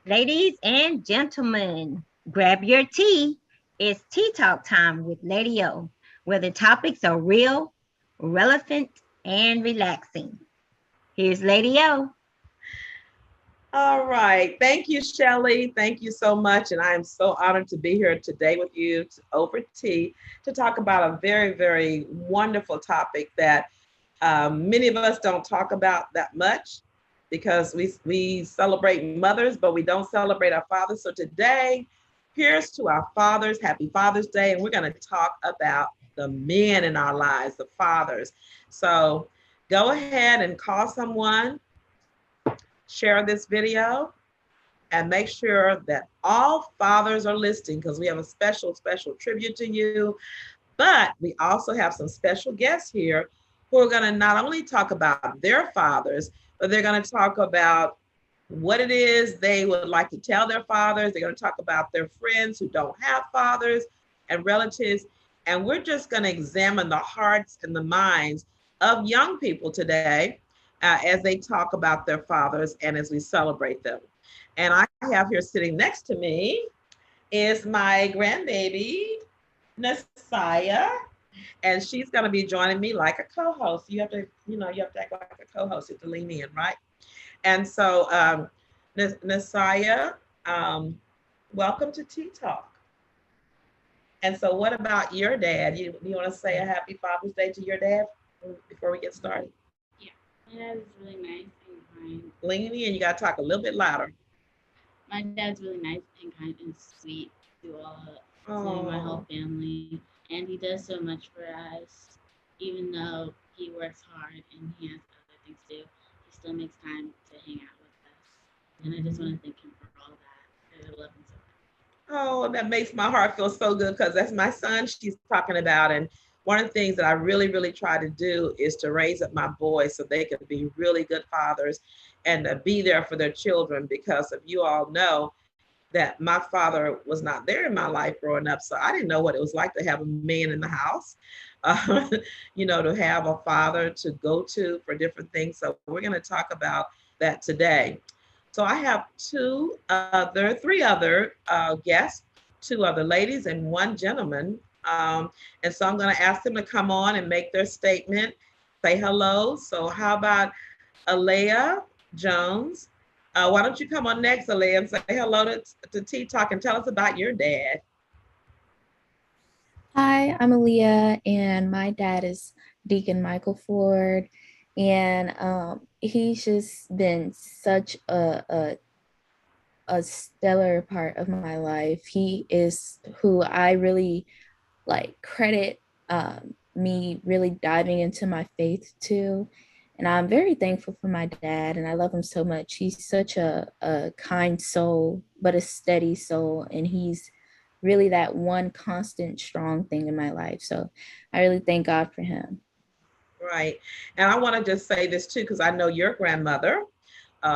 Ladies and gentlemen, grab your tea. It's tea talk time with Lady O, where the topics are real, relevant, and relaxing. Here's Lady O. All right. Thank you, Shelley. Thank you so much. And I am so honored to be here today with you over tea to talk about a very, very wonderful topic that many of us don't talk about that much because we celebrate mothers, but we don't celebrate our fathers. So today, here's to our fathers. Happy Father's Day. And we're going to talk about the men in our lives, the fathers. So go ahead and call someone, share this video, and make sure that all fathers are listening because we have a special tribute to you. But we also have some special guests here who are going to not only talk about their fathers, but they're going to talk about what it is they would like to tell their fathers. They're going to talk about their friends who don't have fathers and relatives. And we're just going to examine the hearts and the minds of young people today as they talk about their fathers and as we celebrate them. And I have here sitting next to me is my grandbaby, Nasiah, and she's going to be joining me like a co-host. You have to act like a co-host. You have to lean in, right? And so, Nasiah, um, welcome to Tea Talk. And so, what about your dad? You want to say a happy Father's Day to your dad before we get started? Yeah, my dad is really nice and kind. Lean in. You got to talk a little bit louder. My dad's really nice and kind and sweet to my whole Oh, family, and he does so much for us. Even though he works hard and he has other things to do, he still makes time to hang out with us. And I just want to thank him for all that. I love him so oh, that makes my heart feel so good because that's my son she's talking about. And one of the things that I really try to do is to raise up my boys so they can be really good fathers and to be there for their children. Because if you all know that my father was not there in my life growing up, so I didn't know what it was like to have a man in the house, uh, to have a father to go to for different things. So we're going to talk about that today. So I have three other guests, two other ladies and one gentleman. And so I'm going to ask them to come on and make their statement, say hello. So how about Alea Jones? Why don't you come on next, Alea, and say hello to Tea Talk and tell us about your dad? Hi, I'm Aaliyah, and my dad is Deacon Michael Ford, and he's just been such a stellar part of my life. He is who I really like credit me really diving into my faith to. And I'm very thankful for my dad, and I love him so much. He's such a kind soul, but a steady soul. And he's really that one constant, strong thing in my life. So I really thank God for him. Right. And I want to just say this too, because I know your grandmother,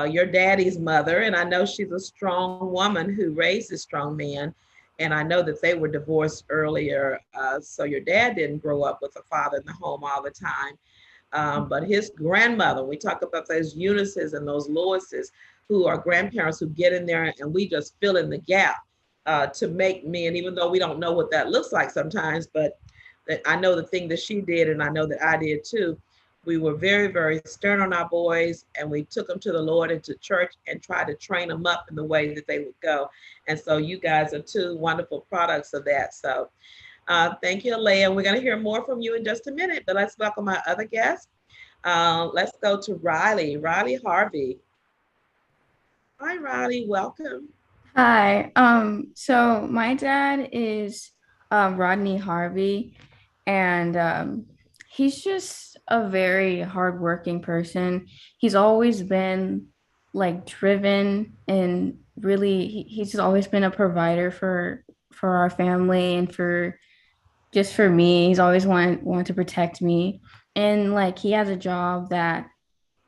your daddy's mother, and I know she's a strong woman who raised a strong man. And I know that they were divorced earlier. So your dad didn't grow up with a father in the home all the time. But his grandmother, we talk about those Eunices and those Loises who are grandparents who get in there and we just fill in the gap to make men, even though we don't know what that looks like sometimes, but I know the thing that she did and I know that I did too. We were very stern on our boys and we took them to the Lord and to church and tried to train them up in the way that they would go. And so you guys are two wonderful products of that. So thank you, Leah. We're going to hear more from you in just a minute, but let's welcome our other guest. Let's go to Riley Harvey. Hi, Riley. Welcome. Hi. So my dad is Rodney Harvey, and he's just a very hardworking person. He's always been like driven and really he's just always been a provider for our family and for just for me. He's always want to protect me. And like he has a job that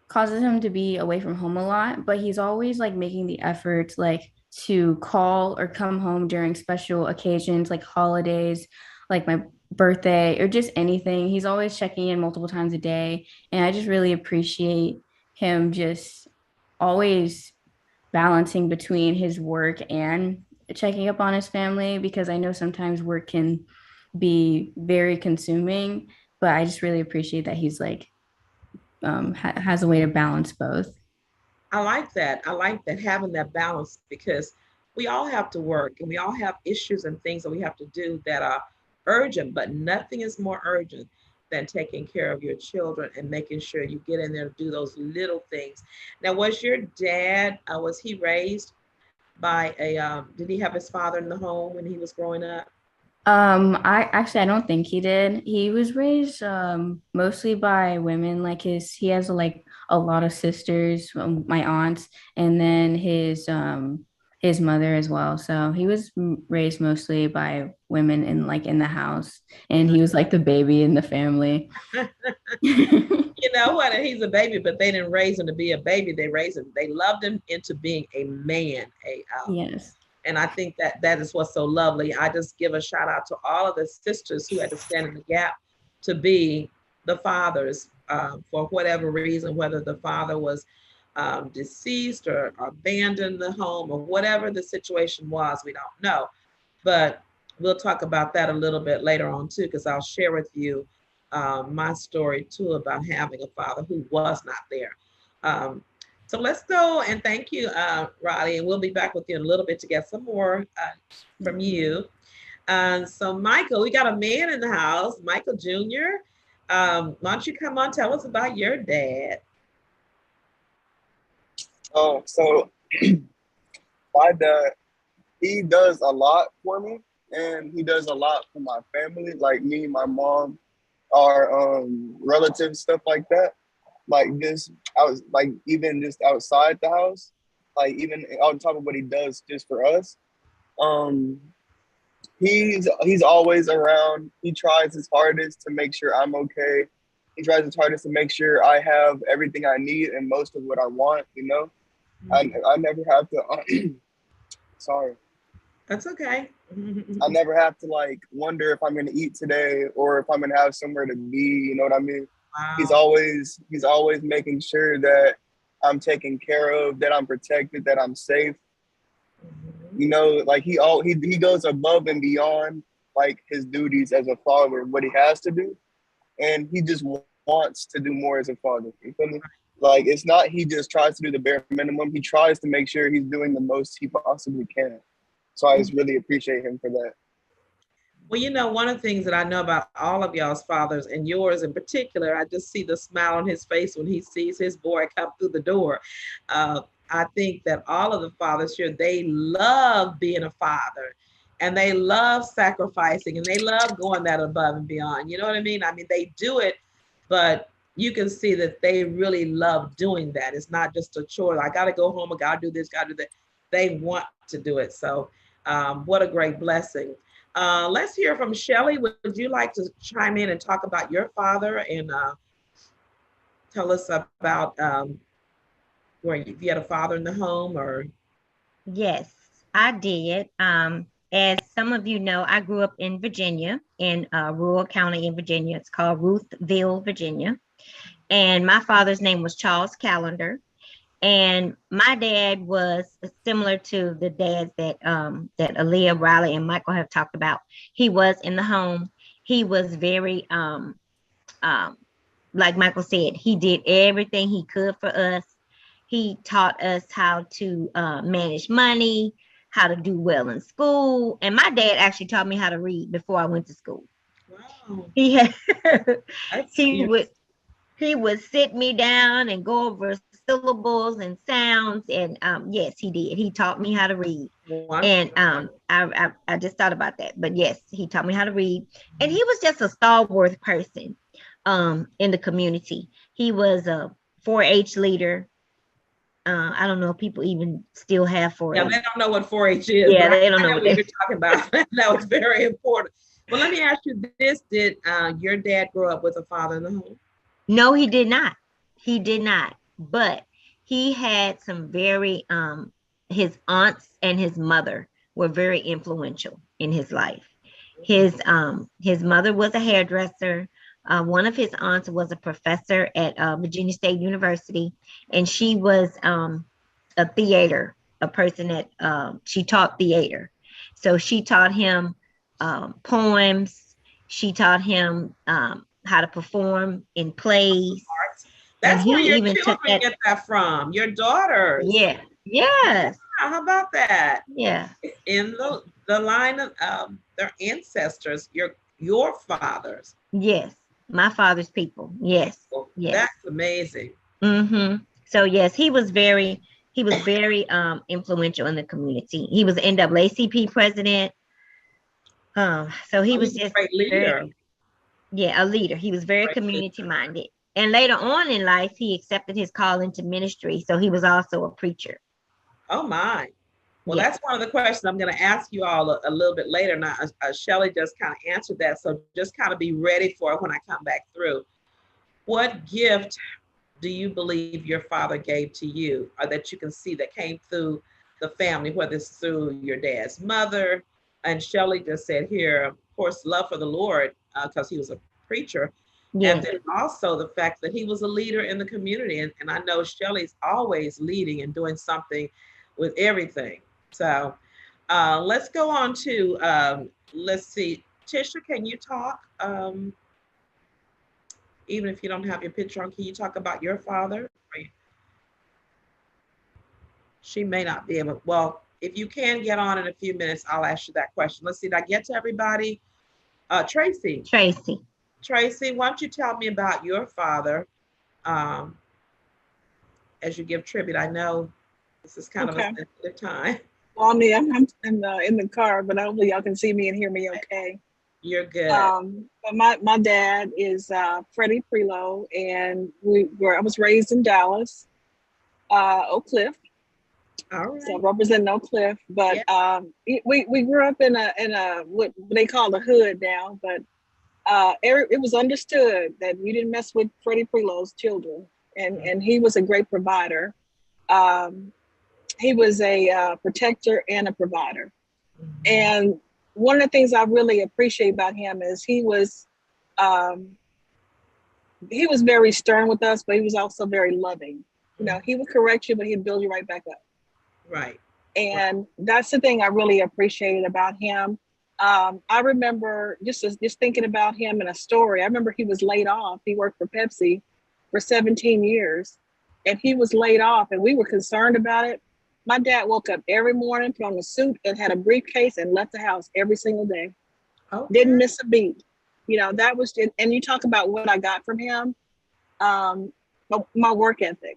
causes him to be away from home a lot, but he's always like making the effort like to call or come home during special occasions like holidays, like my birthday or just anything. He's always checking in multiple times a day. And I just really appreciate him just always balancing between his work and checking up on his family, because I know sometimes work can be very consuming, but I just really appreciate that he's like has a way to balance both. I like that. I like that, having that balance, because we all have to work and we all have issues and things that we have to do that are urgent, but nothing is more urgent than taking care of your children and making sure you get in there to do those little things. Now, was your dad, was he raised by did he have his father in the home when he was growing up? I don't think he did. He was raised mostly by women. Like he has like a lot of sisters, my aunts, and then his mother as well. So he was raised mostly by women in like in the house, and he was like the baby in the family. You know what? He's a baby, but they didn't raise him to be a baby. They raised him. They loved him into being a man. Yes. And I think that that is what's so lovely. I just give a shout out to all of the sisters who had to stand in the gap to be the fathers for whatever reason, whether the father was deceased or abandoned the home or whatever the situation was, we don't know. But we'll talk about that a little bit later on too, because I'll share with you my story too about having a father who was not there. Um, so let's go, and thank you, Riley, and we'll be back with you in a little bit to get some more from you. So Michael, we got a man in the house, Michael Jr. Why don't you come on, tell us about your dad? So my dad, he does a lot for me, and he does a lot for my family, like me, my mom, our relatives, stuff like that. Like this, I was like even just outside the house, like even on top of what he does just for us. Um, he's always around. He tries his hardest to make sure I'm okay. He tries his hardest to make sure I have everything I need and most of what I want. You know, I never have to. Sorry. That's okay. I never have to like wonder if I'm gonna eat today or if I'm gonna have somewhere to be. You know what I mean? He's Wow. always making sure that I'm taken care of, that I'm protected, that I'm safe. Mhm. You know, like he goes above and beyond like his duties as a father, what he has to do, and he just wants to do more as a father. You feel me? Like it's not he just tries to do the bare minimum. He tries to make sure he's doing the most he possibly can. So I just really appreciate him for that. Well, you know, one of the things that I know about all of y'all's fathers and yours in particular, I just see the smile on his face when he sees his boy come through the door. Uh, I think that all of the fathers here, they love being a father and they love sacrificing and they love going that above and beyond. You know what I mean? I mean, they do it, but you can see that they really love doing that. It's not just a chore. I got to go home. I got to do this, got to do that. They want to do it. So, what a great blessing. Let's hear from Shelly. Would you like to chime in and talk about your father and tell us about where you had a father in the home or? Yes, I did. As some of you know, I grew up in Virginia, in rural county in Virginia. It's called Ruthville, Virginia. And my father's name was Charles Callender. And my dad was similar to the dads that Aaliyah, Riley, and Michael have talked about. He was in the home. He was very um, like Michael said, he did everything he could for us. He taught us how to manage money, how to do well in school. And my dad actually taught me how to read before I went to school. Wow, He had, that's he beautiful. would he would sit me down and go over syllables and sounds. And yes, he did. He taught me how to read. And Wonderful. I just thought about that. But yes, he taught me how to read. And he was just a stalwart person in the community. He was a 4-H leader. I don't know if people even still have Yeah, they 4-H. don't know what 4-H is, Yeah, but they don't I know know what what they. you're talking about. That was very important. Well, let me ask you this. Did your dad grow up with a father in the home? No, he did not. He did not. But he had some very his aunts and his mother were very influential in his life. His mother was a hairdresser. One of his aunts was a professor at Virginia State University, and she was a theater. a person that she taught theater. So she taught him poems. She taught him how to perform in plays. And That's where he your even took children that. get that from, your daughters. Yeah. Yes. How about that? Yeah. In the line of their ancestors, your fathers. Yes. My father's people. Yes. Yes. That's amazing. Mm-hmm. So yes, he was very influential in the community. He was NAACP president. So he Oh, was he's a just great leader. very, yeah, a leader. He was very Great community leader. minded. And later on in life, he accepted his call into ministry. So he was also a preacher. Oh my. Well, Yeah. that's one of the questions I'm going to ask you all a little bit later. Now, Shelley just kind of answered that. So just kind of be ready for it when I come back through. What gift do you believe your father gave to you, or that you can see that came through the family, whether it's through your dad's mother? And Shelley just said here, of course, love for the Lord, because he was a preacher. And Yes. then also the fact that he was a leader in the community. And I know Shelley's always leading and doing something with everything. So let's go on to, let's see, Tisha, can you talk? Even if you don't have your picture on, can you talk about your father? She may not be able. Well, if you can get on in a few minutes, I'll ask you that question. Let's see, did I get to everybody? Tracy. Tracy. Tracy, why don't you tell me about your father um, as you give tribute? I know this is kind of a Okay. sensitive time. Well, I mean, I'm in the car, but hopefully y'all can see me and hear me okay. You're good. But my dad is Freddie Prelo, and I was raised in Dallas, Oak Cliff. All right. So representing Oak Cliff, but Yeah. we grew up in a what they call the hood now, but it was understood that you didn't mess with Freddie Prelo's children, and he was a great provider. Um, he was a protector and a provider. And one of the things I really appreciate about him is um, he was very stern with us, but he was also very loving. You know, he would correct you, but he'd build you right back up. Right. And that's the thing I really appreciated about him. I remember just thinking about him in a story. I remember he was laid off. He worked for Pepsi for 17 years, and he was laid off, and we were concerned about it. My dad woke up every morning, put on a suit, and had a briefcase, and left the house every single day. Okay. Didn't miss a beat. You know, that was it. And you talk about what I got from him, my work ethic.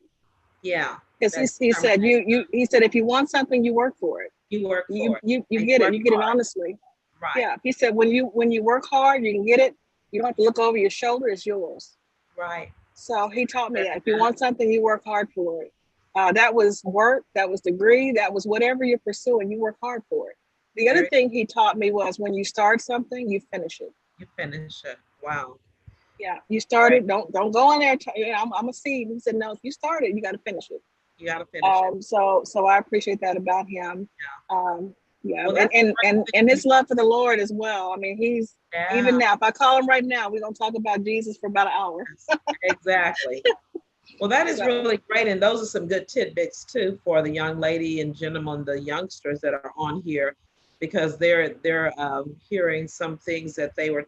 Yeah. Because he said he said if you want something, you work for it. You work for it. You get it. You get it honestly. Right. Yeah. He said when you work hard, you can get it. You don't have to look over your shoulder. It's yours. Right. So he taught me that if you want something, you work hard for it. That was work. That was degree. That was whatever you're pursuing. You work hard for it. The other thing he taught me was when you start something, you finish it. You finish it. Wow. Yeah. You started. Don't go in there. I'm a seed. He said, no, if you started, you got to finish it. You got to finish it. So I appreciate that about him. Yeah. Well, and his love for the Lord as well. I mean, he's even now, if I call him right now, we're going to talk about Jesus for about an hour. Exactly. Well, that is really great. And those are some good tidbits too for the young lady and gentlemen, the youngsters that are on here, because they're hearing some things that they were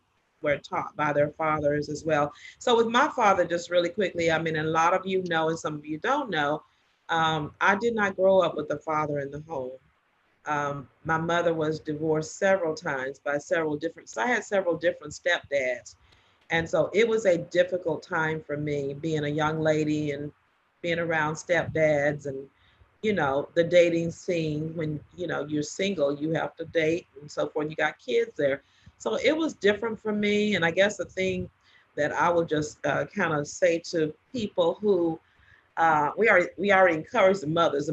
taught by their fathers as well. So with my father, just really quickly, I mean, a lot of you know, and some of you don't know, I did not grow up with a father in the home. My mother was divorced several times by several different, so I had several different stepdads. And so it was a difficult time for me being a young lady and being around stepdads and, you know, the dating scene when, you know, you're single, you have to date and so forth. You got kids there. So it was different for me. And I guess the thing that I will just kind of say to people who, we already encourage the mothers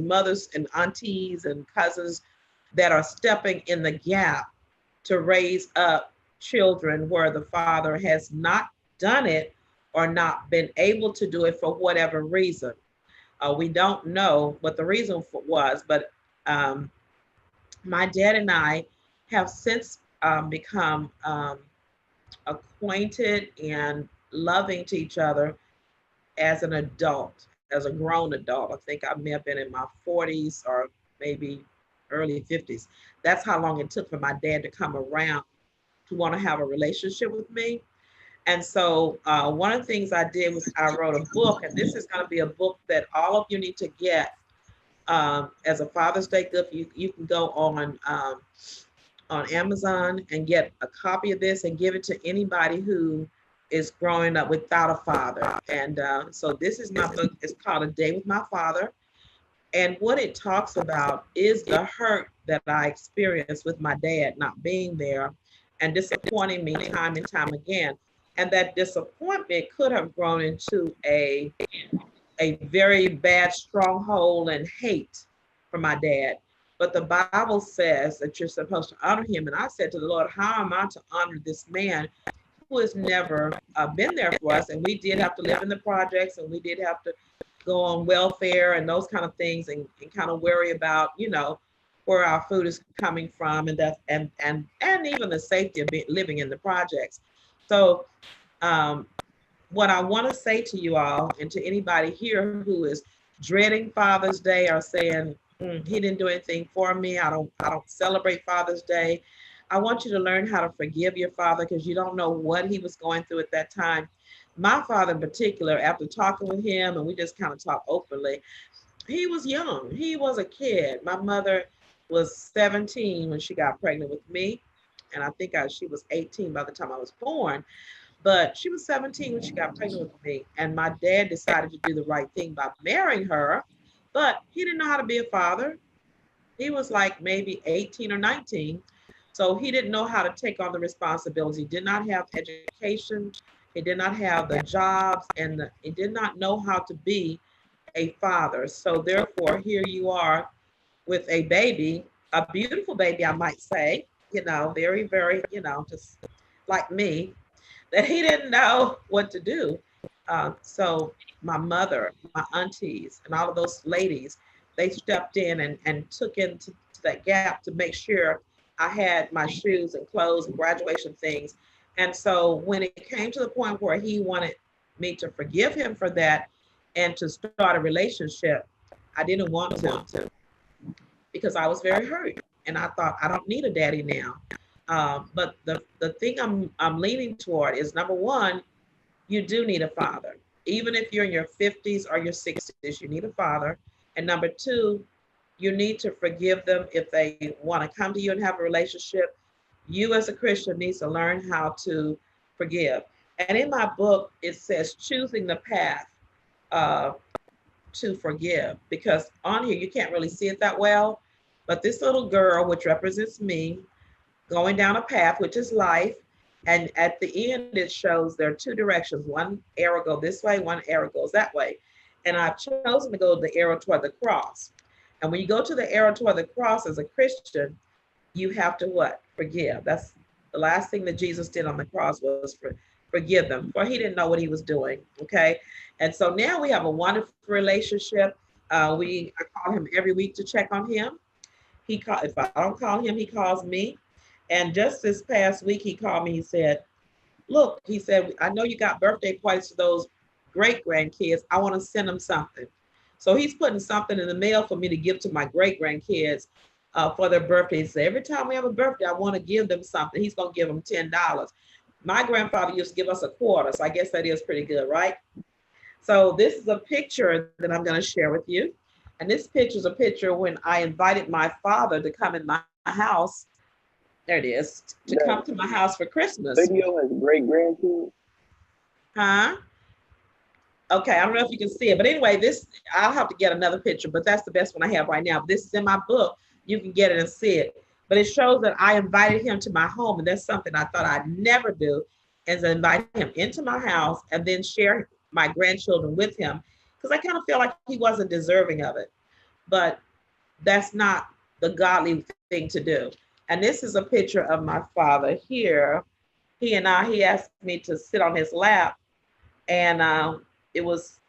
and aunties and cousins that are stepping in the gap to raise up children where the father has not done it or not been able to do it for whatever reason. We don't know what the reason was, but my dad and I have since become acquainted and loving to each other as an adult, as a grown adult. I think I may have been in my 40s or maybe early 50s. That's how long it took for my dad to come around to want to have a relationship with me. And so one of the things I did was I wrote a book, and this is going to be a book that all of you need to get as a Father's Day gift. You can go on Amazon and get a copy of this and give it to anybody who is growing up without a father. And so this is my book. It's called A Day with My Father. And what it talks about is the hurt that I experienced with my dad not being there and disappointing me time and time again. And that disappointment could have grown into a very bad stronghold and hate for my dad. But the Bible says that you're supposed to honor him. And I said to the Lord, how am I to honor this man who has never been there for us? And we did have to live in the projects, and we did have to go on welfare and those kind of things, and kind of worry about, where our food is coming from, and that and even the safety of living in the projects. So what I want to say to you all, and to anybody here who is dreading Father's Day or saying, he didn't do anything for me, I don't celebrate Father's Day. I want you to learn how to forgive your father, because you don't know what he was going through at that time. My father in particular, after talking with him, and we just kind of talked openly, he was young. He was a kid. My mother was 17 when she got pregnant with me. And I think she was 18 by the time I was born. But she was 17 when she got pregnant with me. And my dad decided to do the right thing by marrying her. But he didn't know how to be a father. He was like maybe 18 or 19. So he didn't know how to take on the responsibility. He did not have education. He did not have the jobs, and he did not know how to be a father. So therefore, here you are with a baby, a beautiful baby, I might say, very, very, just like me, that he didn't know what to do. So my mother, my aunties, and all of those ladies, they stepped in and took into that gap to make sure I had my shoes and clothes and graduation things. And so when it came to the point where he wanted me to forgive him for that and to start a relationship, I didn't want to, because I was very hurt. And I thought, I don't need a daddy now. But the thing I'm leaning toward is, number one, you do need a father. Even if you're in your 50s or your 60s, you need a father. And number two, you need to forgive them if they want to come to you and have a relationship. You as a Christian needs to learn how to forgive. And in my book, it says choosing the path to forgive, because on here, you can't really see it that well. But this little girl, which represents me, going down a path, which is life. And at the end, it shows there are two directions. One arrow goes this way, one arrow goes that way. And I've chosen to go the arrow toward the cross. And when you go to the arrow toward the cross as a Christian, you have to what? Forgive. That's the last thing that Jesus did on the cross, was forgive them, for he didn't know what he was doing. Okay. And so now we have a wonderful relationship. I call him every week to check on him. If I don't call him, he calls me. And just this past week, he called me. He said, look, he said, I know you got birthday parties for those great grandkids. I want to send them something. So he's putting something in the mail for me to give to my great grandkids for their birthdays. So every time we have a birthday, I want to give them something. He's going to give them $10. My grandfather used to give us a quarter. So I guess that is pretty good, right? So this is a picture that I'm going to share with you. And this picture is a picture when I invited my father to come in my house. There it is, to come to my house for Christmas. Video has great grandkids. Huh? Okay, I don't know if you can see it, but anyway, I'll have to get another picture, but that's the best one I have right now. This is in my book. You can get it and see it. But it shows that I invited him to my home, and that's something I thought I'd never do, is invite him into my house and then share my grandchildren with him, because I kind of feel like he wasn't deserving of it. But that's not the godly thing to do. And this is a picture of my father here. He asked me to sit on his lap, and it was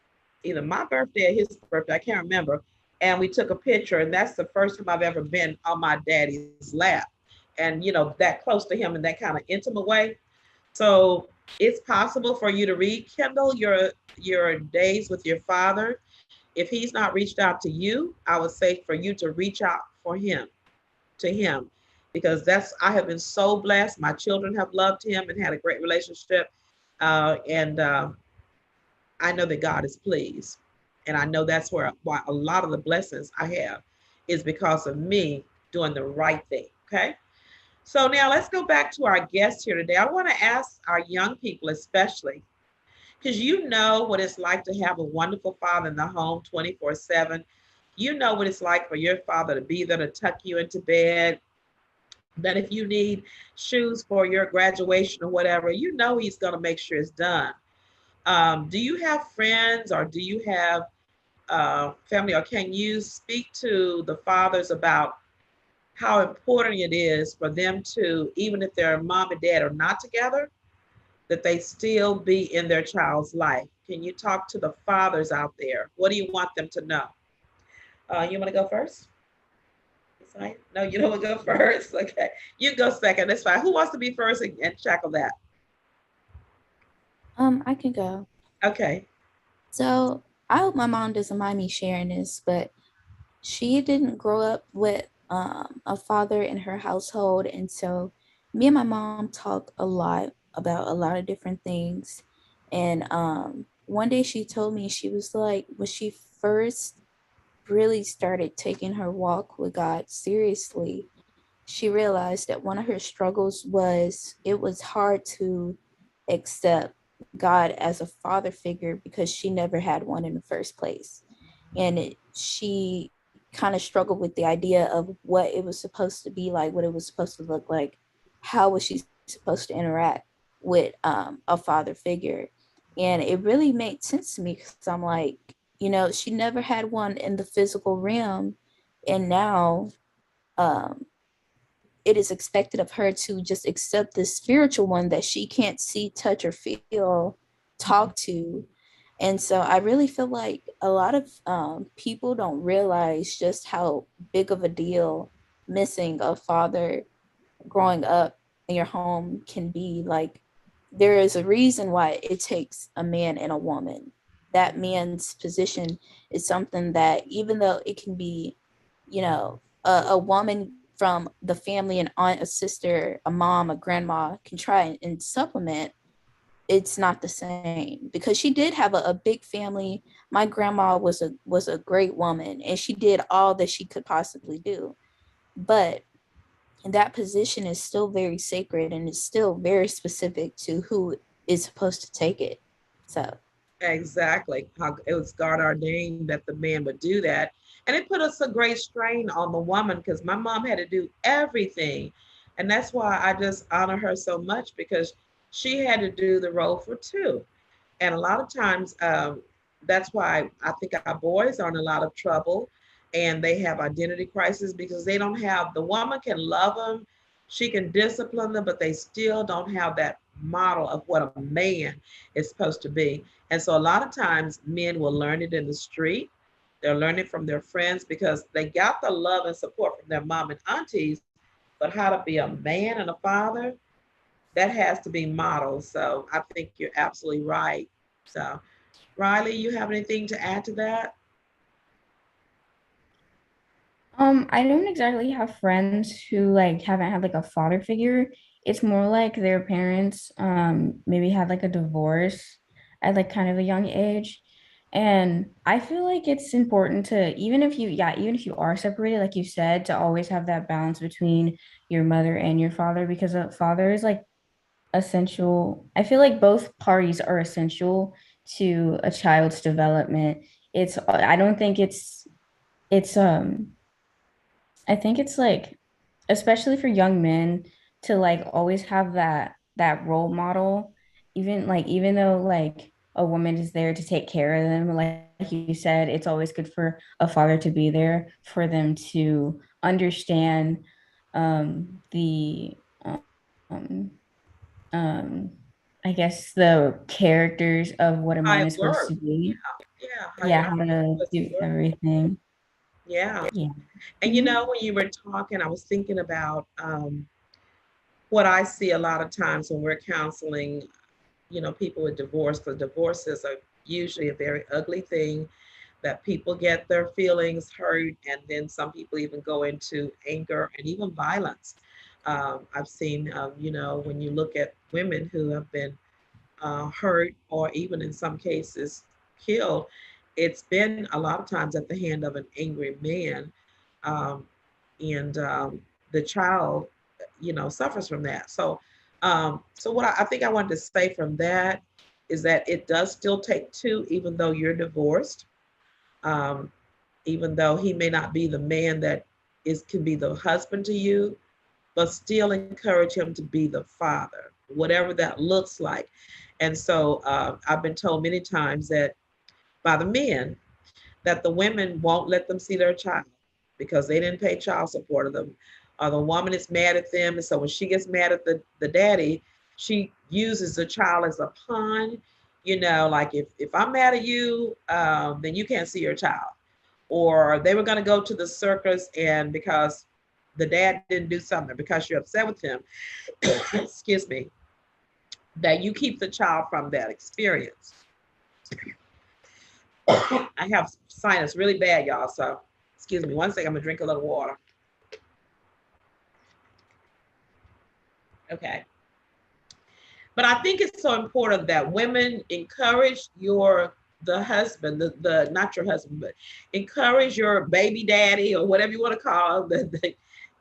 either my birthday or his birthday, I can't remember. And we took a picture, and that's the first time I've ever been on my daddy's lap, and that close to him in that kind of intimate way. So it's possible for you to rekindle your days with your father. If he's not reached out to you, I would say for you to reach out for him to him, because that's I have been so blessed. My children have loved him and had a great relationship, and I know that God is pleased, and I know that's why a lot of the blessings I have is because of me doing the right thing. Okay. So now let's go back to our guest here today. I want to ask our young people, especially, because you know what it's like to have a wonderful father in the home 24/7. You know what it's like for your father to be there to tuck you into bed, that if you need shoes for your graduation or whatever, you know he's going to make sure it's done. Do you have friends, or do you have family, or can you speak to the fathers about how important it is for them to, even if their mom and dad are not together, that they still be in their child's life? Can you talk to the fathers out there? What do you want them to know? You want to go first? Right? No, you don't want to go first. Okay, you go second. That's fine. Who wants to be first and tackle that? I can go. Okay. So I hope my mom doesn't mind me sharing this, but she didn't grow up with a father in her household, and so me and my mom talk a lot about a lot of different things. And one day she told me, she was like, when she first really started taking her walk with God seriously, she realized that one of her struggles was it was hard to accept God as a father figure because she never had one in the first place. And she kind of struggled with the idea of what it was supposed to be like, what it was supposed to look like, how was she supposed to interact with a father figure. And it really made sense to me because I'm like, she never had one in the physical realm. And now um, it is expected of her to just accept this spiritual one that she can't see, touch, or feel, talk to. And so I really feel like a lot of people don't realize just how big of a deal missing a father growing up in your home can be. Like, there is a reason why it takes a man and a woman. That man's position is something that, even though it can be, a woman from the family, an aunt, a sister, a mom, a grandma can try and supplement, it's not the same because she did have a big family. My grandma was a great woman, and she did all that she could possibly do. But that position is still very sacred, and it's still very specific to who is supposed to take it. So Exactly. How it was God ordained that the man would do that. And it put us a great strain on the woman because my mom had to do everything. And that's why I just honor her so much, because she had to do the role for two. And a lot of times, that's why I think our boys are in a lot of trouble and they have identity crisis, because they don't have, the woman can love them, she can discipline them, but they still don't have that model of what a man is supposed to be. And so a lot of times men will learn it in the street. They'll learn it from their friends because they got the love and support from their mom and aunties, but how to be a man and a father, that has to be modeled. So I think you're absolutely right. So Riley, you have anything to add to that? I don't exactly have friends who like haven't had like a father figure. It's more like their parents maybe had like a divorce at like kind of a young age. And I feel like it's important to, even if you are separated, like you said, to always have that balance between your mother and your father, because a father is like essential. I feel like both parties are essential to a child's development. I don't think it's I think it's like, especially for young men, to like always have that role model, even though like a woman is there to take care of them, like you said, it's always good for a father to be there for them to understand the um I guess the characters of what a man is How it supposed to works. be. Yeah, how Yeah, everything's how to supposed to do work. everything. Yeah. Yeah. And Mhm. when you were talking, I was thinking about what I see a lot of times when we're counseling, people with divorce, because divorces are usually a very ugly thing. that people get their feelings hurt, and then some people even go into anger and even violence. I've seen, when you look at women who have been hurt or even in some cases killed, it's been a lot of times at the hand of an angry man. Um, and the child, suffers from that. So what I think I wanted to say from that is that it does still take two, even though you're divorced, um, even though he may not be the man that is can be the husband to you, but still encourage him to be the father, whatever that looks like. And so I've been told many times that by the men that the women won't let them see their child because they didn't pay child support of them, or the woman is mad at them. And so when she gets mad at the daddy, she uses the child as a pawn. Like if I'm mad at you, then you can't see your child. Or they were going to go to the circus, and because the dad didn't do something, because you're upset with him, excuse me, that you keep the child from that experience. I have sinus really bad, y'all. So excuse me one second. I'm gonna drink a little water. Okay. But I think it's so important that women encourage the husband, the not your husband, but encourage your baby daddy or whatever you want to call them.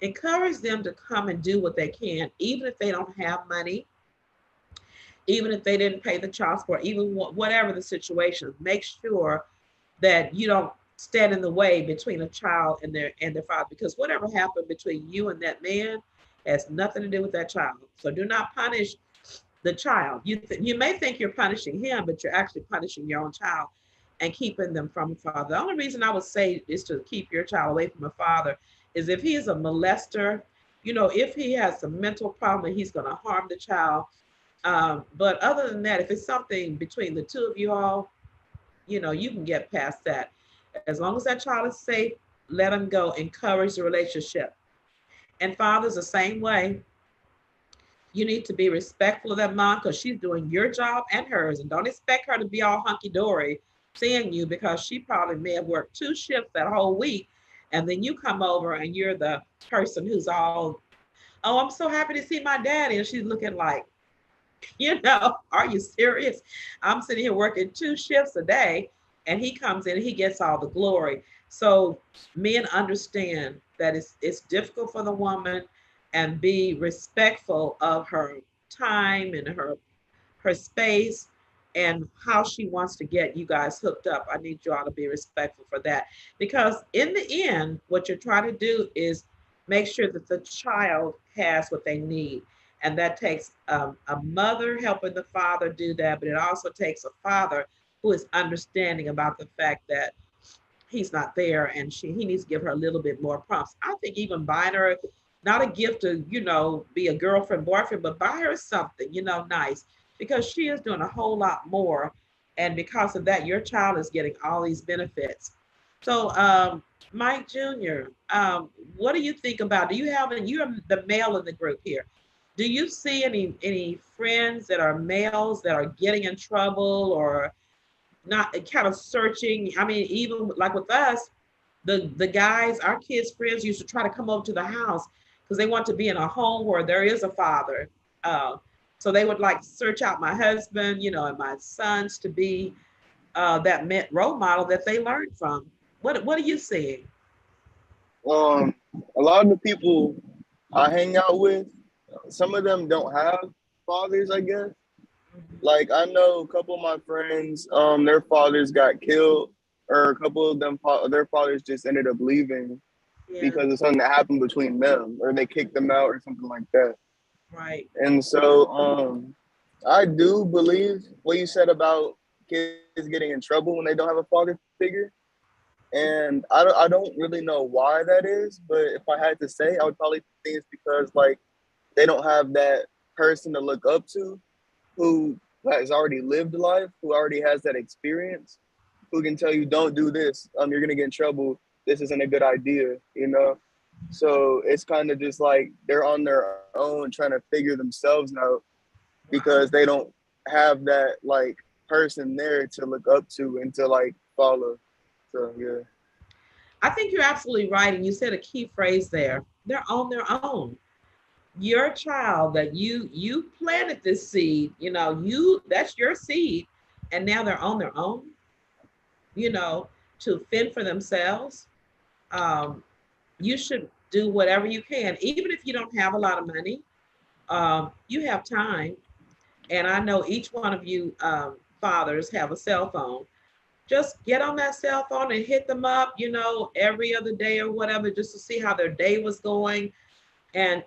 Encourage them to come and do what they can, even if they don't have money, even if they didn't pay the child support, even whatever the situation. Make sure that you don't stand in the way between a child and their father, because whatever happened between you and that man has nothing to do with that child. So do not punish the child. You may think you're punishing him, but you're actually punishing your own child and keeping them from a father. The only reason I would say is to keep your child away from a father is if he is a molester, if he has some mental problem and he's going to harm the child. But other than that, if it's something between the two of you all, you can get past that. As long as that child is safe, let him go. Encourage the relationship. And fathers, the same way. You need to be respectful of that mom because she's doing your job and hers. And don't expect her to be all hunky-dory seeing you, because she probably may have worked 2 shifts that whole week. And then you come over and you're the person who's all, oh, I'm so happy to see my daddy. And she's looking like, are you serious? I'm sitting here working 2 shifts a day, and he comes in and he gets all the glory. So men understand that it's difficult for the woman, and be respectful of her time and her space and how she wants to get you guys hooked up. I need you all to be respectful for that, because in the end, what you're trying to do is make sure that the child has what they need. And that takes a mother helping the father do that, but it also takes a father who is understanding about the fact that he's not there, and he needs to give her a little bit more prompts. I think even buying her not a gift to, be a girlfriend, boyfriend, but buy her something, nice, because she is doing a whole lot more. And because of that, your child is getting all these benefits. So, Mike Jr., what do you think about, do you have, and you're the male in the group here, do you see any friends that are males that are getting in trouble or not, kind of searching? I mean, even like with us, the guys, our kids' friends used to try to come over to the house because they want to be in a home where there is a father. Uh, so they would like search out my husband, and my sons to be that role model that they learned from. What are you seeing? A lot of the people I hang out with, some of them don't have fathers, I guess. Like I know a couple of my friends, their fathers got killed, or a couple of them, their fathers just ended up leaving Yeah, because of something that happened between them, or they kicked them out, or something like that. right. And so, I do believe what you said about kids getting in trouble when they don't have a father figure. And I don't really know why that is, but if I had to say, I would probably think it's because like they don't have that person to look up to who has already lived life, who already has that experience, who can tell you, don't do this, you're gonna get in trouble. This isn't a good idea. So it's kind of just like they're on their own trying to figure themselves out because they don't have that like person there to look up to and to like follow. So yeah. I think you're absolutely right. And you said a key phrase there. They're on their own. Your child that you planted this seed, that's your seed, and now they're on their own, you know, to fend for themselves. Um, you should do whatever you can, even if you don't have a lot of money. You have time, and I know each one of you fathers have a cell phone. Just get on that cell phone and hit them up, every other day or whatever, just to see how their day was going. And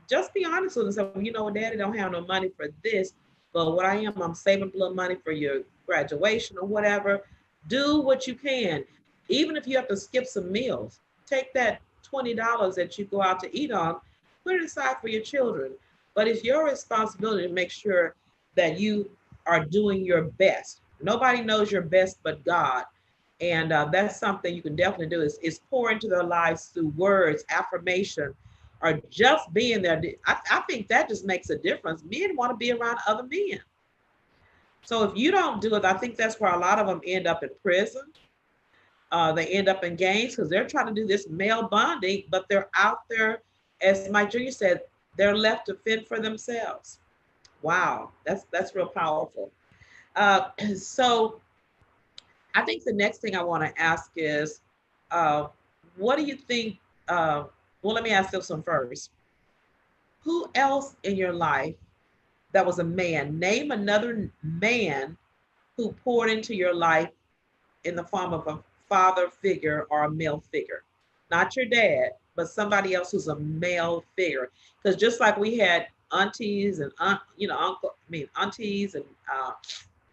just be honest with them. So, Daddy don't have no money for this, but what I'm saving a little money for your graduation or whatever. Do what you can. Even if you have to skip some meals, take that $20 that you go out to eat on, put it aside for your children. But it's your responsibility to make sure that you are doing your best. Nobody knows your best but God. And that's something you can definitely do is pour into their lives through words, affirmation, or just being there. I think that just makes a difference. Men want to be around other men. So if you don't do it, I think that's where a lot of them end up in prison. They end up in gangs because they're trying to do this male bonding, but they're out there, as Mike Jr. said, they're left to fend for themselves. Wow, that's real powerful. So I think the next thing I want to ask is, uh, what do you think? Well, let me ask this one first. Who else in your life that was a man? Name another man who poured into your life in the form of a father figure or a male figure. Not your dad, but somebody else who's a male figure. Because just like we had aunties and aunties and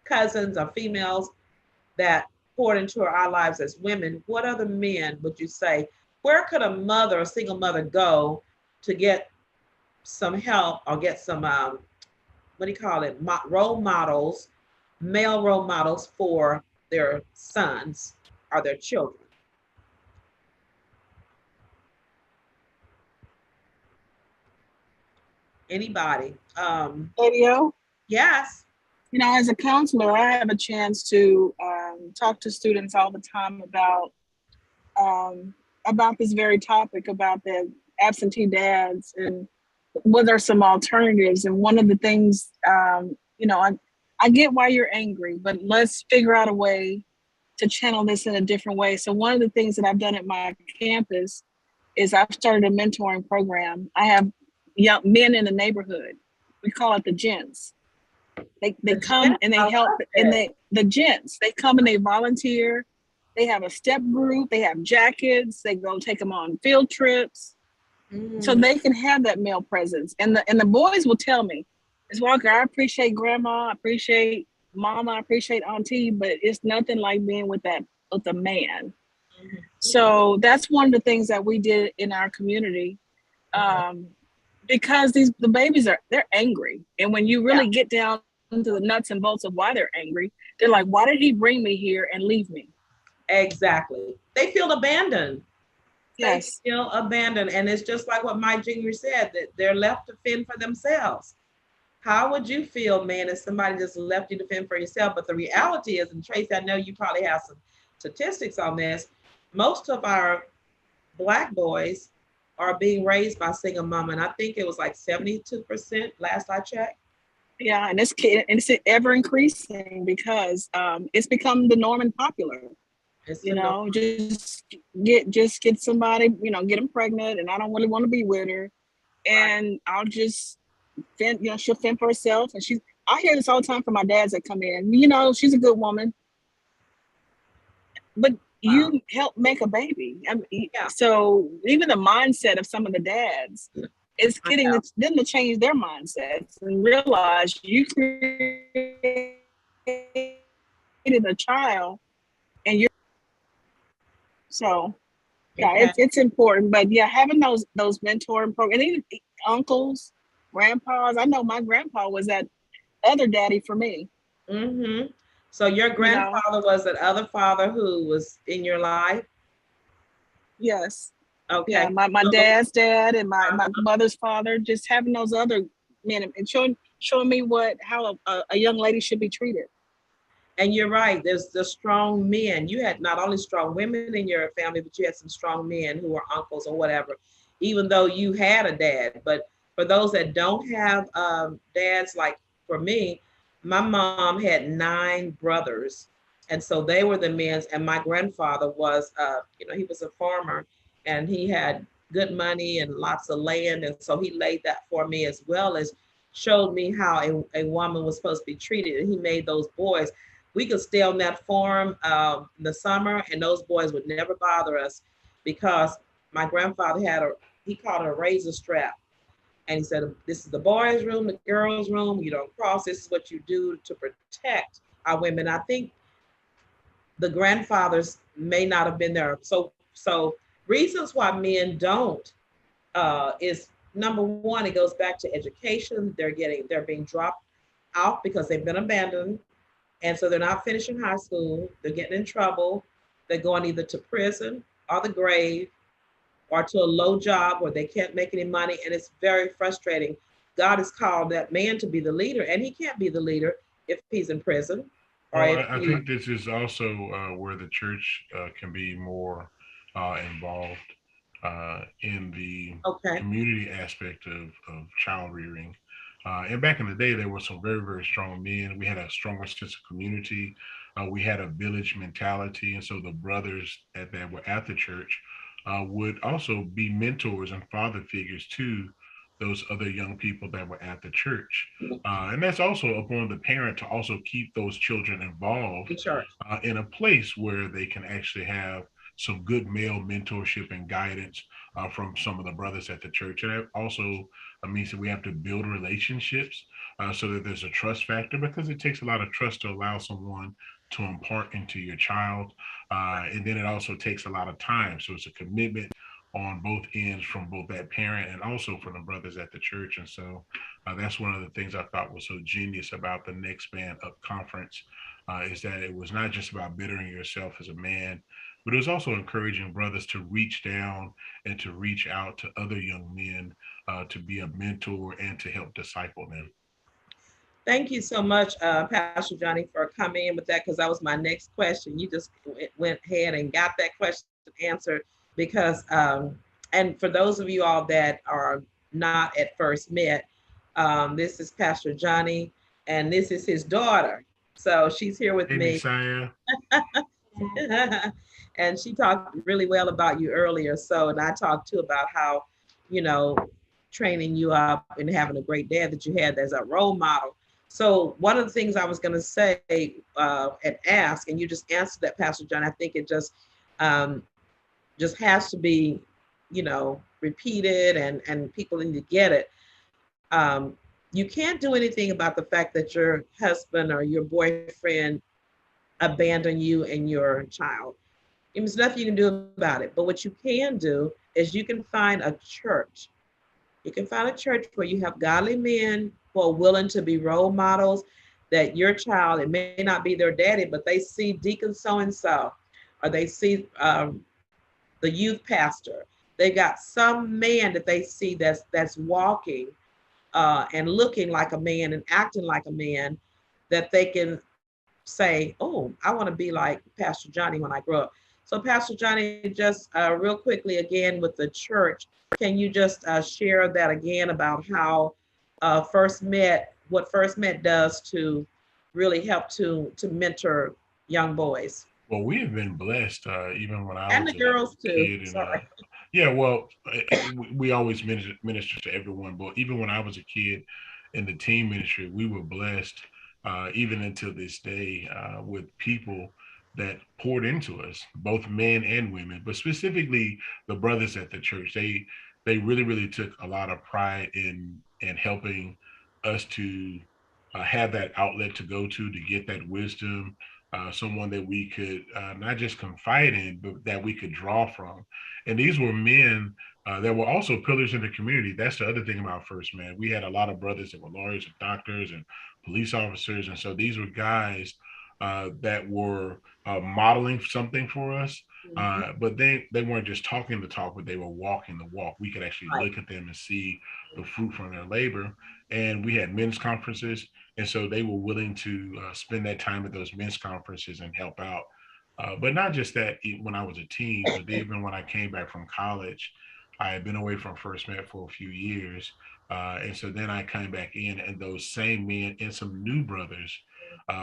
cousins or females that poured into our lives as women, what other men would you say? Where could a single mother go to get some help or get some what do you call it, role models, male role models for their sons or their children? Anybody? Radio. Yes. As a counselor, I have a chance to talk to students all the time about this very topic, about the absentee dads, and what are some alternatives. And one of the things, I get why you're angry, but let's figure out a way to channel this in a different way. So one of the things that I've done at my campus is I've started a mentoring program. I have young men in the neighborhood. We call it the gents. They come and they help, and the gents, they come and they volunteer. They have a step group. They have jackets. They go take them on field trips, so they can have that male presence. And the boys will tell me, Ms. Walker, I appreciate grandma, I appreciate mama, I appreciate auntie, but it's nothing like being with a man. So that's one of the things that we did in our community, because the babies they're angry, and when you really get down to the nuts and bolts of why they're angry, they're like, why did he bring me here and leave me? Exactly. They feel abandoned. Yes. They feel abandoned. And it's just like what Mike Jr. said, that they're left to fend for themselves. How would you feel, man, if somebody just left you to fend for yourself? But the reality is, and Tracy, I know you probably have some statistics on this, most of our Black boys are being raised by single mom. And I think it was like 72% last I checked. Yeah, and it's ever increasing because it's become the norm and popular. Just get somebody, get them pregnant, and I don't really want to be with her, and I'll just fend, she'll fend for herself. And I hear this all the time from my dads that come in. She's a good woman, but you help make a baby. So even the mindset of some of the dads is getting them to change their mindsets and realize you created a child, and you're it's important. But having those mentoring programs, and even uncles, grandpas. I know my grandpa was that other daddy for me. Mm-hmm. So your grandfather was that other father who was in your life? Yes. Okay. Yeah, my dad's dad and my mother's father, just having those other men and showing me how a young lady should be treated. And you're right. There's the strong men. You had not only strong women in your family, but you had some strong men who were uncles or whatever, even though you had a dad. But for those that don't have dads, like for me, my mom had 9 brothers. And so they were the men. And my grandfather was, he was a farmer and he had good money and lots of land. And so he laid that for me as well as showed me how a woman was supposed to be treated. And he made those boys, we could stay on that farm in the summer and those boys would never bother us because my grandfather he called it a razor strap. And he said, this is the boys' room, the girls' room. You don't cross. This is what you do to protect our women. I think the grandfathers may not have been there. So reasons why men don't is number one, it goes back to education. They're being dropped out because they've been abandoned. And so they're not finishing high school. They're getting in trouble. They're going either to prison or the grave or to a low job where they can't make any money. And it's very frustrating. God has called that man to be the leader, and he can't be the leader if he's in prison or Well, if I he, think this is also where the church can be more involved in the okay, community aspect of child rearing. And back in the day, there were some very, very strong men. We had a stronger sense of community. We had a village mentality. And so the brothers that were at the church would also be mentors and father figures to those other young people that were at the church. And that's also upon the parent to also keep those children involved in church. in a place where they can actually have some good male mentorship and guidance from some of the brothers at the church. And that also means that we have to build relationships so that there's a trust factor because it takes a lot of trust to allow someone to impart into your child. And then it also takes a lot of time. So it's a commitment on both ends from both that parent and also from the brothers at the church. And so that's one of the things I thought was so genius about the Next Man Up conference is that it was not just about bettering yourself as a man, but it was also encouraging brothers to reach down and to reach out to other young men to be a mentor and to help disciple them. Thank you so much, Pastor Johnny, for coming in with that because that was my next question. You just went ahead and got that question answered because, and for those of you all that are not at first met, this is Pastor Johnny and this is his daughter. So she's here with Hey, me. Messiah. And she talked really well about you earlier. So, and I talked too about how, you know, training you up and having a great dad that you had as a role model. So one of the things I was going to say and ask, and you just answered that, Pastor John. I think it just has to be, repeated, and people need to get it. You can't do anything about the fact that your husband or your boyfriend abandoned you and your child. There's nothing you can do about it. But what you can do is you can find a church. You can find a church where you have godly men who are willing to be role models, that your child, it may not be their daddy, but they see Deacon so-and-so, or they see the youth pastor. They got some man that they see that's walking and looking like a man and acting like a man, that they can say, oh, I want to be like Pastor Johnny when I grow up. So Pastor Johnny, just real quickly again with the church, can you just share that again about how what First Met does to really help to mentor young boys? Well, we have been blessed, even when I And was the a girls too, kid. And sorry. yeah, well, we always minister to everyone. But even when I was a kid in the teen ministry, we were blessed, even until this day, with people that poured into us, both men and women, but specifically the brothers at the church. They really, really took a lot of pride in helping us to have that outlet to go to get that wisdom, someone that we could not just confide in, but that we could draw from. And these were men that were also pillars in the community. That's the other thing about First Man. We had a lot of brothers that were lawyers and doctors and police officers. And so these were guys that were modeling something for us. But they weren't just talking the talk, but they were walking the walk. We could actually Right. look at them and see the fruit from their labor. And we had men's conferences, and so they were willing to spend that time at those men's conferences and help out. But not just that when I was a teen, but even when I came back from college, I had been away from First Met for a few years. And so then I came back in, and those same men and some new brothers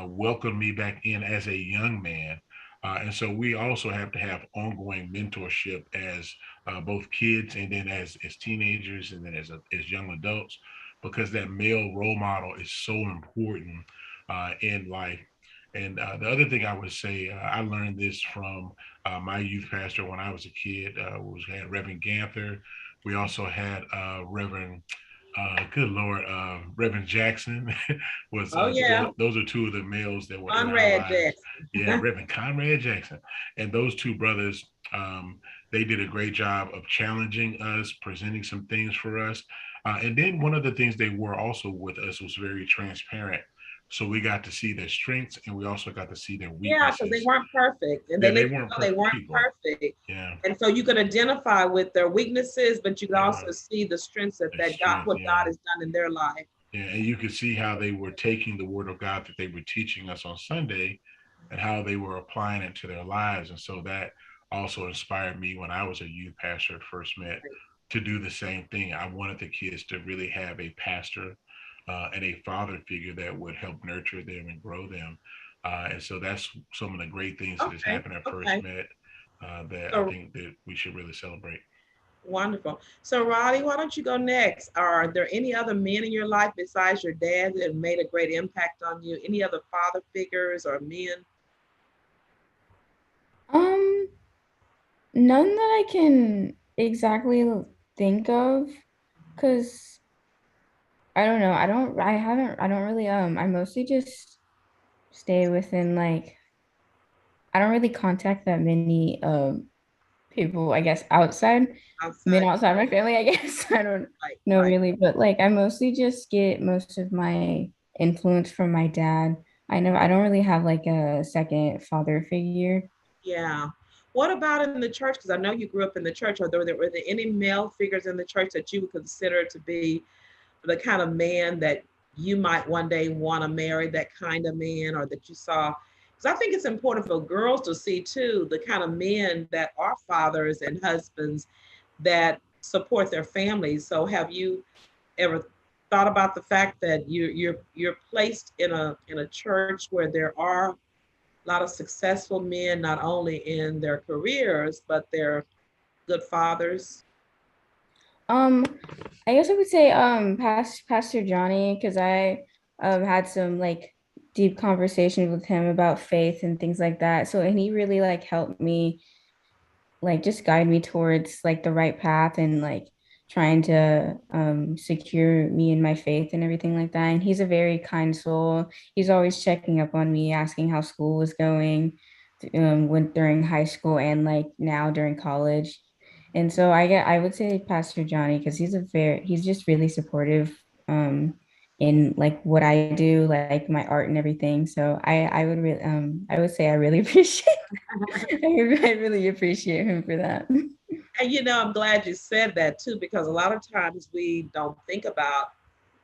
welcomed me back in as a young man. And so we also have to have ongoing mentorship as both kids and then as teenagers and then as young adults, because that male role model is so important in life. And the other thing I would say, I learned this from my youth pastor when I was a kid. We had Reverend Ganther. We also had Reverend good Lord, Reverend Jackson was Oh yeah, those are two of the males that were in our Conrad lives. Yeah, Jackson. Reverend Conrad Jackson, and those two brothers, they did a great job of challenging us, presenting some things for us, and then one of the things they were also with us was very transparent. So we got to see their strengths, and we also got to see their Yeah, because they weaknesses. weren't perfect, and Yeah, they they let you weren't know they perfect weren't people. perfect. Yeah, And so you could identify with their weaknesses, but you could yeah, also see the strengths their that God, strength. what God Yeah. has done in their life. Yeah, and you could see how they were taking the word of God that they were teaching us on Sunday and how they were applying it to their lives. And so that also inspired me when I was a youth pastor at First Met to do the same thing. I wanted the kids to really have a pastor and a father figure that would help nurture them and grow them. And so that's some of the great things that has Okay, happened at First okay. Met that I So think that we should really celebrate. wonderful. So Roddy, why don't you go next? Are there any other men in your life besides your dad that made a great impact on you? Any other father figures or men? Um, None that I can exactly think of, because I don't know. I don't really, I mostly just stay within like, I don't really contact that many people, I guess, men Outside, outside my family, I guess. I don't right, know right. really, but like I mostly just get most of my influence from my dad. I know I don't really have like a second father figure. Yeah. What about in the church? Because I know you grew up in the church. Were there any male figures in the church that you would consider to be the kind of man that you might one day want to marry, that kind of man, or that you saw? Because I think it's important for girls to see too the kind of men that are fathers and husbands that support their families. So have you ever thought about the fact that you're placed in a church where there are a lot of successful men, not only in their careers, but they're good fathers? Um, I guess I would say Pastor Johnny, because I had some like deep conversations with him about faith and things like that. So and he really like helped me like just guide me towards like the right path and like trying to secure me in my faith and everything like that. And he's a very kind soul. He's always checking up on me, asking how school was going when during high school and like now during college. And so I would say Pastor Johnny because he's just really supportive in like what I do, like my art and everything. So I would say I really appreciate I really appreciate him for that. And I'm glad you said that too, because a lot of times we don't think about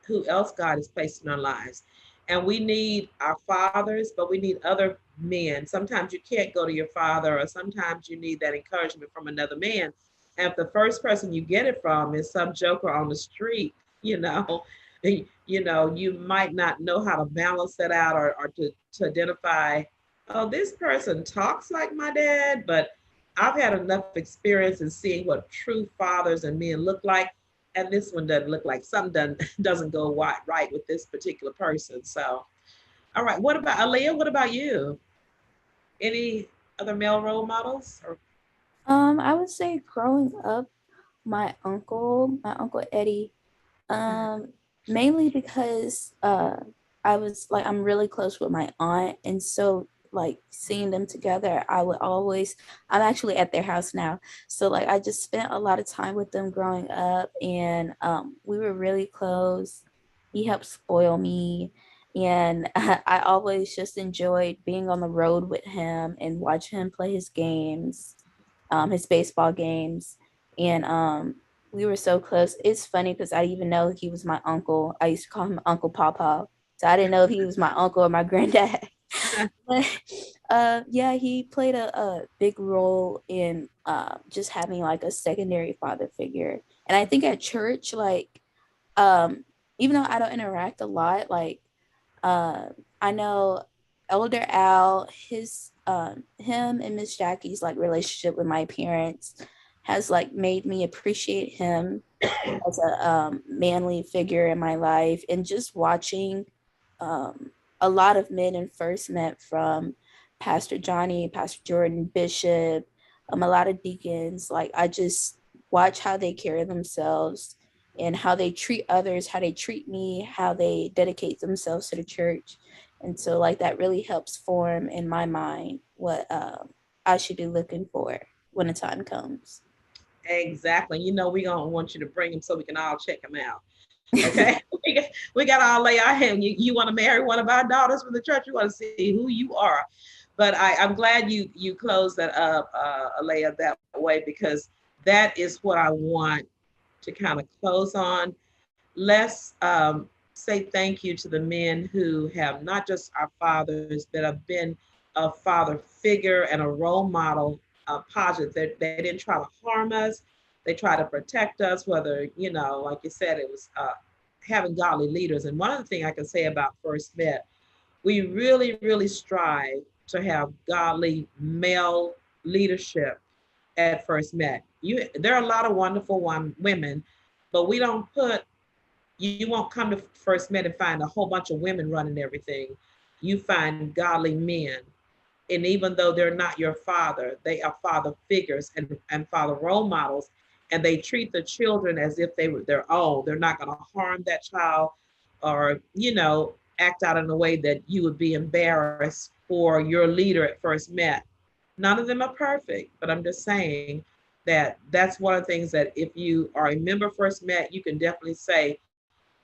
who else God has placed in our lives. And we need our fathers, but we need other men. Sometimes you can't go to your father, or sometimes you need that encouragement from another man. And if the first person you get it from is some joker on the street, you might not know how to balance that out, or to identify, oh, this person talks like my dad, but I've had enough experience in seeing what true fathers and men look like, and this one doesn't look like something doesn't go right with this particular person. So, all right. What about Aaliyah? What about you? Any other male role models? Or I would say growing up, my uncle Eddie, um, mainly because I was like I'm really close with my aunt, and so like seeing them together, I would always I'm actually at their house now. So like I just spent a lot of time with them growing up and we were really close. He helped spoil me. And I always just enjoyed being on the road with him and watch him play his games. his baseball games, and we were so close. It's funny because I didn't even know he was my uncle. I used to call him Uncle Pawpaw, so I didn't know if he was my uncle or my granddad. But yeah, he played a big role in just having like a secondary father figure. And I think at church, like even though I don't interact a lot, like I know Elder Al, him and Miss Jackie's like relationship with my parents has like made me appreciate him as a manly figure in my life, and just watching a lot of men in First Met, from Pastor Johnny, Pastor Jordan, Bishop, a lot of deacons. Like I just watch how they carry themselves and how they treat others, how they treat me, how they dedicate themselves to the church. And so like that really helps form in my mind what I should be looking for when the time comes. Exactly. You know, we gonna want you to bring him so we can all check him out. Okay. We got to all lay our hand. You want to marry one of our daughters from the church? You want to see who you are. But I'm glad you closed that up, Alea, that way, because that is what I want to kind of close on. Let's say thank you to the men who have not just our fathers, but have been a father figure and a role model, positive. They didn't try to harm us. They try to protect us, whether, you know, like you said, it was having godly leaders. And one of the things I can say about First Met, we really, really strive to have godly male leadership at First Met. There are a lot of wonderful women, but we don't put, you won't come to First Met and find a whole bunch of women running everything. You find godly men. And even though they're not your father, they are father figures and father role models. And they treat the children as if they were their own. They're not going to harm that child or, you know, act out in a way that you would be embarrassed for your leader at First Met. None of them are perfect, but I'm just saying that that's one of the things that if you are a member of First Met, you can definitely say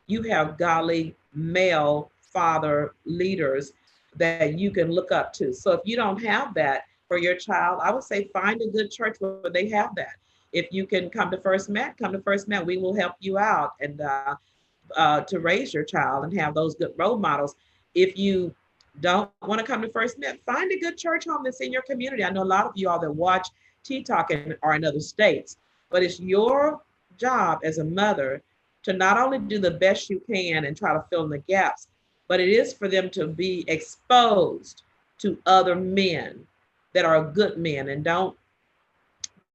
you have godly male father leaders that you can look up to. So if you don't have that for your child, I would say find a good church where they have that. If you can come to First Met, come to First Met. We will help you out and to raise your child and have those good role models. If you don't want to come to First Met, find a good church home that's in your community. I know a lot of you all that watch Tea Talk are in other states, but it's your job as a mother to not only do the best you can and try to fill in the gaps, but it is for them to be exposed to other men that are good men, and don't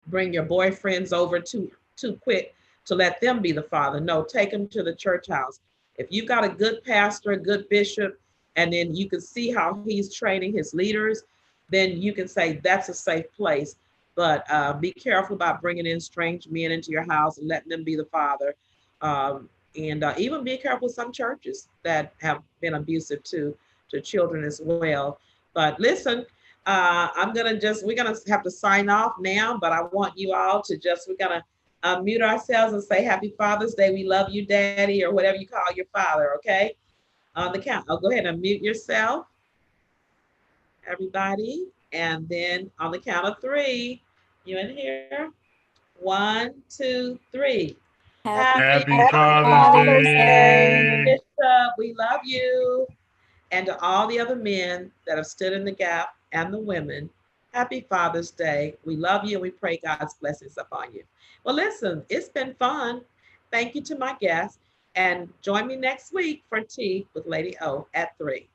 bring your boyfriends over too quick to let them be the father. No, take them to the church house. If you got a good pastor, a good bishop, and then you can see how he's training his leaders, then you can say that's a safe place. But be careful about bringing in strange men into your house and letting them be the father. And even be careful with some churches that have been abusive to children as well. But listen, we're gonna have to sign off now, but I want you all to just, we're gonna mute ourselves and say Happy Father's Day. We love you, Daddy, or whatever you call your father, okay? On the count, go ahead and mute yourself, everybody. And then on the count of three, you in here? One, two, three. Happy Happy Father's Father's Father's Day. Day. Day. Bishop, we love you. And to all the other men that have stood in the gap and the women, happy Father's Day. We love you and we pray God's blessings upon you. Well, listen, it's been fun. Thank you to my guests. And join me next week for tea with Lady O at 3.